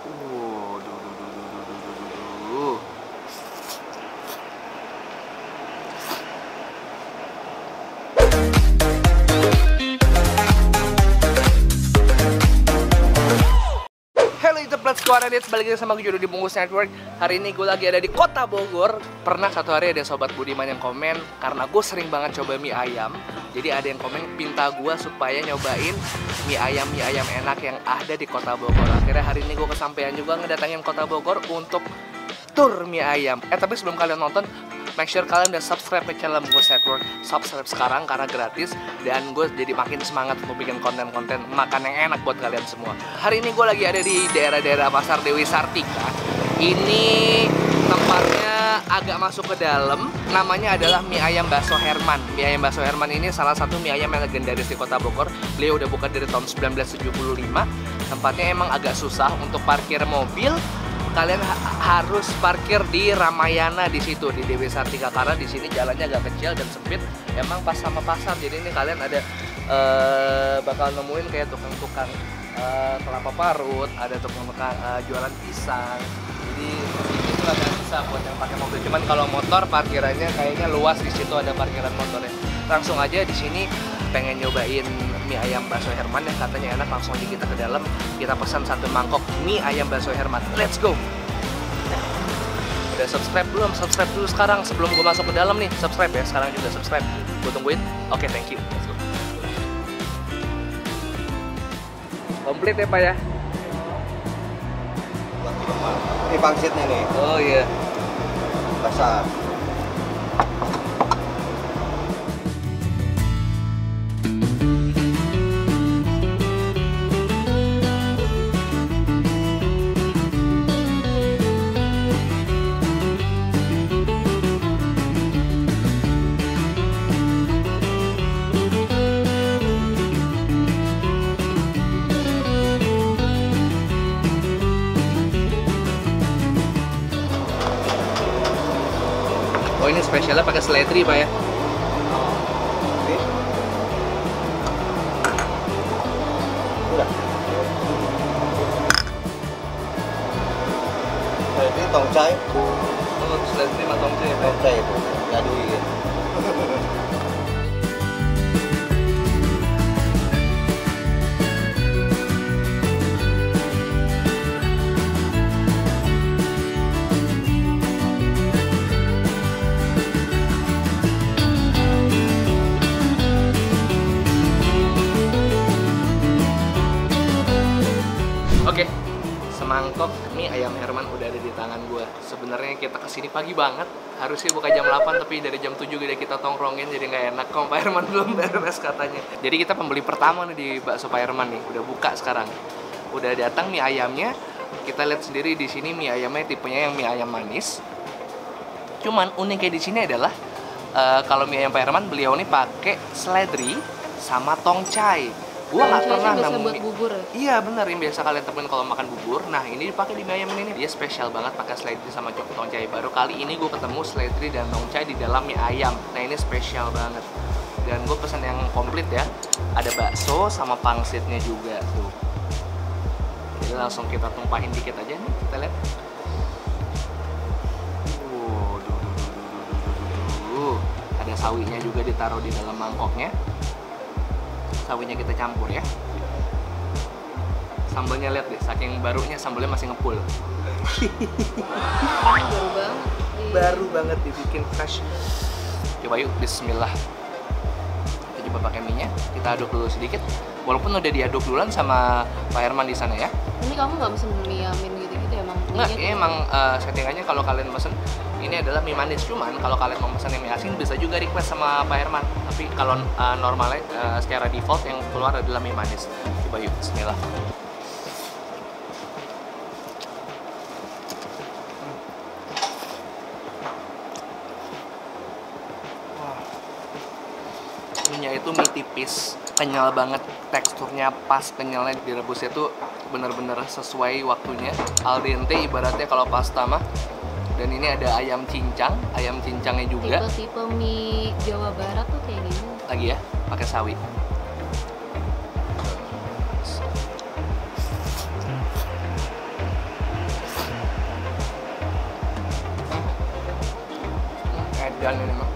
Duh, duh, duh, duh, duh, duh, duh, duh. Halo YouTube Let's Go Reddit, balik lagi sama gue Jodo di Bungkus Network. Hari ini gue lagi ada di kota Bogor. Pernah satu hari ada sobat Budiman yang komen karena gue sering banget coba mie ayam. Jadi ada yang komen minta gue supaya nyobain mie ayam enak yang ada di kota Bogor. Akhirnya hari ini gue kesampaian juga ngedatangin kota Bogor untuk tur mie ayam. Tapi sebelum kalian nonton, make sure kalian udah subscribe ke channel Bungkus Network. Subscribe sekarang karena gratis. Dan gue jadi makin semangat untuk bikin konten-konten makan yang enak buat kalian semua. Hari ini gue lagi ada di daerah-daerah Pasar Dewi Sartika. Ini tempatnya agak masuk ke dalam. Namanya adalah mie ayam Bakso Herman. Mie ayam Bakso Herman ini salah satu mie ayam yang legendaris di kota Bogor. Beliau udah buka dari tahun 1975. Tempatnya emang agak susah untuk parkir mobil. Kalian harus parkir di Ramayana di situ di Dewi Sartika karena di sini jalannya agak kecil dan sempit. Emang pas sama pasar, jadi ini kalian ada bakal nemuin kayak tukang-tukang kelapa parut, ada tukang-tukang jualan pisang. Jadi itu agak susah buat yang pakai mobil. Cuman kalau motor parkirannya kayaknya luas, di situ ada parkiran motornya. Langsung aja di sini pengen nyobain mie ayam Bakso Herman yang katanya enak, langsung aja kita ke dalam. Kita pesan satu mangkok mie ayam Bakso Herman. Let's go. Udah subscribe belum? Subscribe dulu sekarang sebelum gue masuk ke dalam nih. Subscribe ya, sekarang juga subscribe. Gue tungguin. Oke, thank you. Let's go. Komplit ya Pak ya? Ini pangsitnya nih. Oh iya. Basah. Oh ini spesialnya pakai seledri Pak ya? Ini. Udah. Ini tongcai. Oh seledri sama tongcai ya Pak? Tongcai itu. Ngadui ya. Oke, semangkok mie ayam Herman udah ada di tangan gue. Sebenarnya kita kesini pagi banget, harusnya buka jam 8 tapi dari jam 7 udah kita tongkrongin jadi nggak enak. Kok Pak Herman belum beres katanya. Jadi kita pembeli pertama nih di bakso Pak Herman nih, udah buka sekarang. Udah datang mie ayamnya. Kita lihat sendiri di sini mie ayamnya tipenya yang mie ayam manis. Cuman uniknya di sini adalah kalau mie ayam Pak Herman beliau nih pakai seledri sama tongcai. Gua nggak pernah nemu buat bubur ya? Iya bener, yang biasa kalian temuin kalau makan bubur. Nah ini dipakai di mie ayam ini nih. Dia spesial banget pakai seledri sama tongcai. Baru kali ini gue ketemu seledri dan tongcai di dalam mie ayam. Nah ini spesial banget. Dan gue pesan yang komplit ya. Ada bakso sama pangsitnya juga tuh. Jadi langsung kita tumpahin dikit aja nih, kita lihat. Ada sawinya juga ditaruh di dalam mangkoknya. Sawinya kita campur ya. Sambalnya lihat deh, saking barunya sambalnya masih ngepul. Baru banget. Baru banget dibikin fresh. Coba yuk, bismillah. Kita coba pakai minyak, kita aduk dulu sedikit. Walaupun udah diaduk duluan sama Pak Herman di sana ya. Ini kamu nggak mesen mie amin gitu-gitu emang? Enggak, ini emang settingannya kalau kalian pesen ini adalah mie manis. Cuman kalau kalian mau pesen mie asin bisa juga request sama Pak Herman. Tapi kalau normalnya secara default yang keluar adalah mie manis. Coba yuk, bismillah. Mie-nya itu mie tipis, kenyal banget, teksturnya pas, kenyalnya direbusnya tuh bener-bener sesuai waktunya. Al dente ibaratnya kalau pasta mah. Dan ini ada ayam cincangnya juga. Tipe-tipe mie Jawa Barat tuh kayak gini. Lagi ya, pakai sawi. Dan ini mah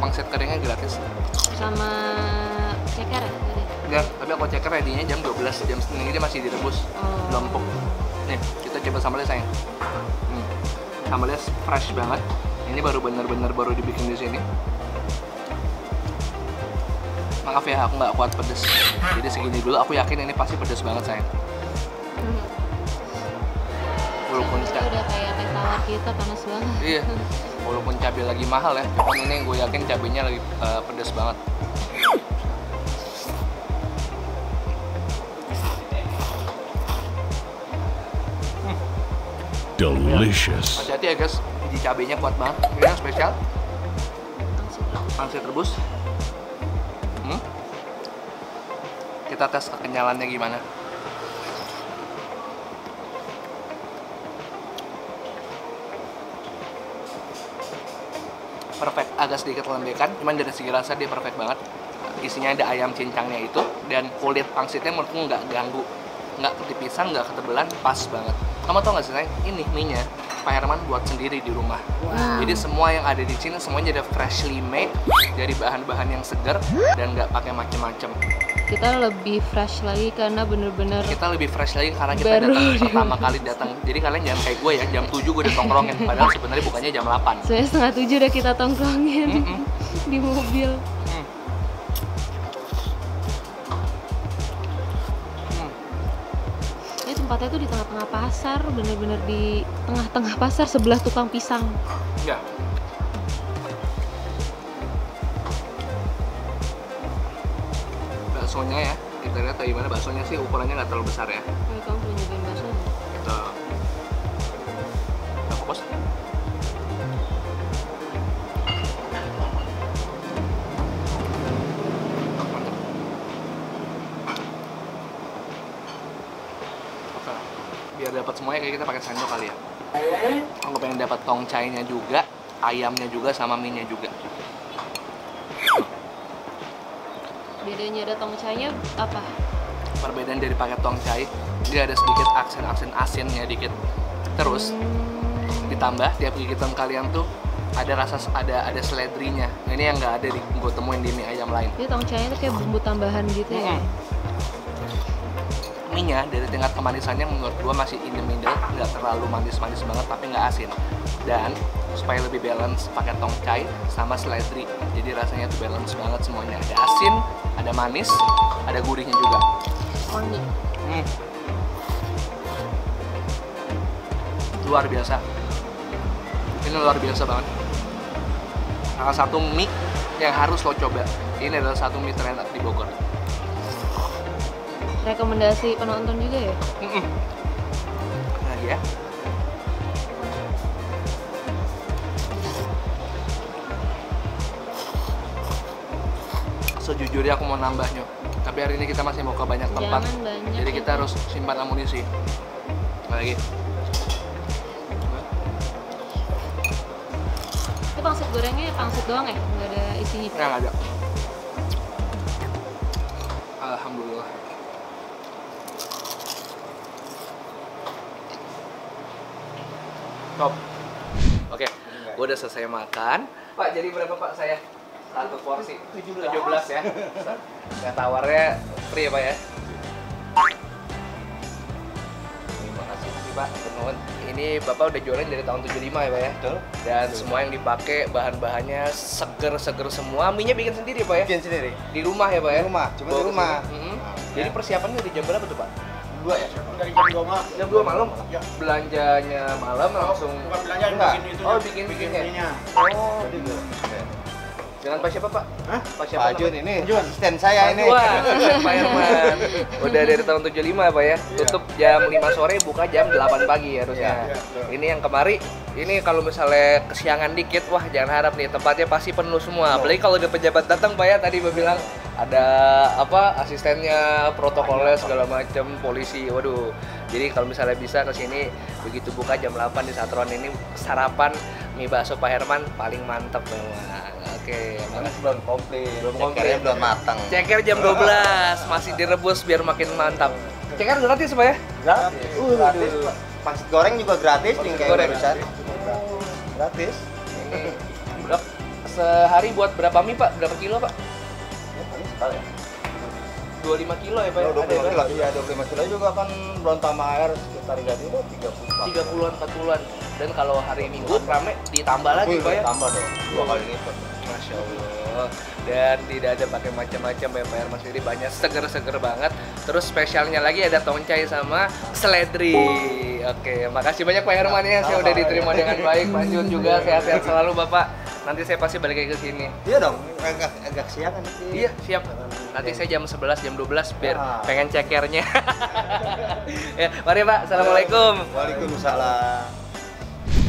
pangsit keringnya gratis. Sama ceker ya tadi? Ya, tapi aku ceker ready-nya jam 12, jam segini dia masih direbus, belum empuk. Nih, kita coba sambalnya sayang. Sambalnya fresh banget. Ini baru bener-bener baru dibikin di sini. Maaf ya, aku nggak kuat pedes. Jadi segini dulu, aku yakin ini pasti pedes banget sayang. Walaupun Itu udah kayak teh tawar kita, panas banget. iya, walaupun cabai lagi mahal ya, cuman ini gue yakin cabainya lagi pedes banget. Delicious. Hati-hati ya guys, biji cabainya kuat banget. Ini yang spesial, pangsit rebus. Kita tes kekenyalannya gimana. Perfect, agak sedikit lembekan, cuman dari segi rasa dia perfect banget. Isinya ada ayam cincangnya itu, dan kulit pangsitnya menurutku nggak ganggu, nggak ketipisan, nggak ketebelan, pas banget. Kamu tau nggak sih sayang, ini mie-nya Pak Herman buat sendiri di rumah. Jadi semua yang ada di sini semuanya ada freshly made dari bahan-bahan yang segar dan nggak pakai macem-macem. Kita lebih fresh lagi karena bener-bener Kita lebih fresh lagi karena kita Baru datang di pertama kali datang. Jadi kalian jangan kayak gue ya, jam 7 gue udah tongkrongin, padahal sebenarnya bukannya jam 8. Soalnya 6:30 udah kita tongkrongin di mobil. Ini tempatnya tuh di tengah-tengah pasar, bener-bener di tengah-tengah pasar sebelah tukang pisang. Ya. Baksonya ya, kita lihat kayak gimana. Baksonya sih ukurannya nggak terlalu besar ya. Ini kamu belum nyobain bakso? Kita fokus. Oke, biar dapat semuanya kayak kita pakai sendok kali ya. Aku pengen dapat tongcainya juga, ayamnya juga, sama mie-nya juga. Bedanya ada tongcainya apa? Perbedaan dari pakai tongcai, dia ada sedikit aksen-aksen asinnya dikit. Terus ditambah tiap gigitan kalian tuh ada rasa ada seledrinya. Ini yang nggak ada di gue temuin di mie ayam lain. Jadi tongcainya tuh kayak bumbu tambahan gitu ya? Mie-nya dari tingkat kemanisannya menurut gua masih in the middle, nggak terlalu manis-manis banget tapi nggak asin. Dan supaya lebih balance pakai tongcai sama seledri, jadi rasanya tuh balance banget semuanya. Ada asin, ada manis, ada gurihnya juga. Wangi. Luar biasa. Ini luar biasa banget. Salah satu mie yang harus lo coba. Ini adalah satu mie terenak di Bogor. Rekomendasi penonton juga ya? Lagi ya. Sejujurnya aku mau nambahnya, tapi hari ini kita masih mau ke banyak tempat. Jangan banyak, Jadi ya, kita Pak. harus simpan amunisi. Lagi. Itu pangsit gorengnya pangsit doang ya? Nggak ada isinya? Yang ada. Alhamdulillah. Top. Oke, gue udah selesai makan. Pak, jadi berapa Pak saya? Satu porsi. 17 ya. Nggak tawarnya free ya Pak ya? Terima kasih Pak. Teman-teman, ini Bapak udah jualan dari tahun 75 ya Pak ya? Betul. Dan semua yang dipakai bahan-bahannya seger-seger semua. Mie-nya bikin sendiri Pak ya? Bikin sendiri. Di rumah ya Pak ya? Di rumah, cuma Bawa di ke rumah. sini. Nah, Jadi ya. persiapannya di jam berapa tuh Pak? Dua ya? Dari jam 2 malam. Jam 2 malam? Ya. Belanjanya malam langsung. Bukan belanja, Enggak. bikin itu. Oh, bikin-bikinnya. ininya. Oh, Jadi dua. dengan Pak siapa Pak? Hah? Pak siapa? Pak Jun namanya? ini Jun. asisten saya ini. Wah, Pak Herman. Udah dari tahun 75 ya Pak ya? Tutup jam 5 sore, buka jam 8 pagi harusnya. Iya, betul. Ini yang kemari, ini kalau misalnya kesiangan dikit, wah jangan harap nih, tempatnya pasti penuh semua. Apalagi kalau ada pejabat datang Pak ya, tadi Bapak bilang ada apa asistennya, protokolnya segala macam, polisi. Waduh. Jadi kalau misalnya bisa ke sini begitu buka jam 8 di Satron ini sarapan mie bakso Pak Herman paling mantep memang. Oke, Karena belum komplit. Belum Cekernya komplit. belum matang. ceker jam 12 masih direbus biar makin mantap. Ceker gratis Pak ya? Gratis. Gratis. Pangsit goreng juga gratis nih kayak goreng. barusan. Gratis. Ini sehari buat berapa mie Pak? Berapa kilo Pak? Ya, paling sekali ya. 25 kilo ya Pak? Oh, Ada ya, 25 Pak? kilo. Iya, 25 kilo juga kan Brontama Air sekitar ganti itu 30-an, 40-an. Dan kalau hari Minggu rame ditambah lagi Pak ya? Tambah dong, 2 kali lipat. Masya Allah. Dan tidak ada pakai macam-macam ya Pak Herman sendiri, banyak seger-seger banget. Terus spesialnya lagi ada toncay sama seledri. Oke, makasih banyak Pak Herman ya, saya udah diterima dengan baik. Pak Jun juga sehat-sehat selalu Bapak. Nanti saya pasti balik lagi ke sini. Iya dong, agak siang kan sih. Iya, siap. Nanti saya jam 11, jam 12 biar pengen cekernya. Ya, mari Pak. Assalamualaikum. Waalaikumsalam.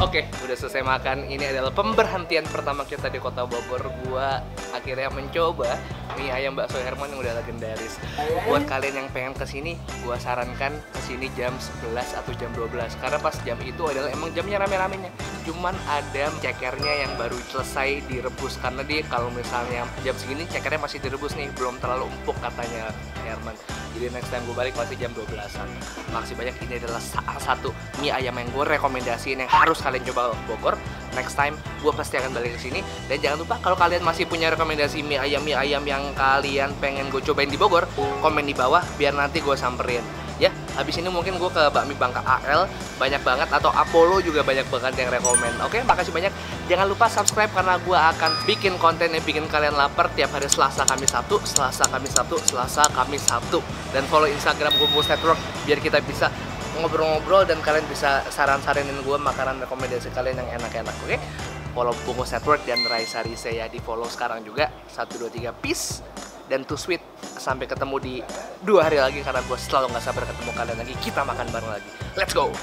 Oke, udah selesai makan. Ini adalah pemberhentian pertama kita di Kota Bogor. Gua akhirnya mencoba mie ayam bakso Herman yang udah legendaris. Buat kalian yang pengen kesini, gua sarankan kesini jam 11 atau jam 12. Karena pas jam itu adalah emang jamnya rame-ramenya. Cuman ada cekernya yang baru selesai direbus. Karena dia kalau misalnya jam segini cekernya masih direbus nih, belum terlalu empuk katanya Herman. Jadi next time gue balik pasti jam 12-an. Makasih banyak, ini adalah salah satu mie ayam yang gue rekomendasiin yang harus kalian coba Bogor. Next time gue pasti akan balik ke sini. Dan jangan lupa kalau kalian masih punya rekomendasi mie ayam yang kalian pengen gue cobain di Bogor, komen di bawah biar nanti gue samperin. Ya, habis ini mungkin gue ke Bakmi Bangka AL banyak banget, atau Apollo juga banyak banget yang rekomen. Oke, makasih banyak. Jangan lupa subscribe karena gue akan bikin konten yang bikin kalian lapar tiap hari Selasa, Kamis, Sabtu, Selasa, Kamis, Sabtu, Selasa, Kamis, Sabtu. Dan follow Instagram Bungkus Network biar kita bisa ngobrol-ngobrol dan kalian bisa saran-saranin gue makanan rekomendasi kalian yang enak-enak. Oke? Follow Bungkus Network dan Raisa Rise ya, di follow sekarang juga. 1, 2, 3 peace dan too sweet. Sampai ketemu di 2 hari lagi karena gue selalu gak sabar ketemu kalian lagi. Kita makan bareng lagi. Let's go.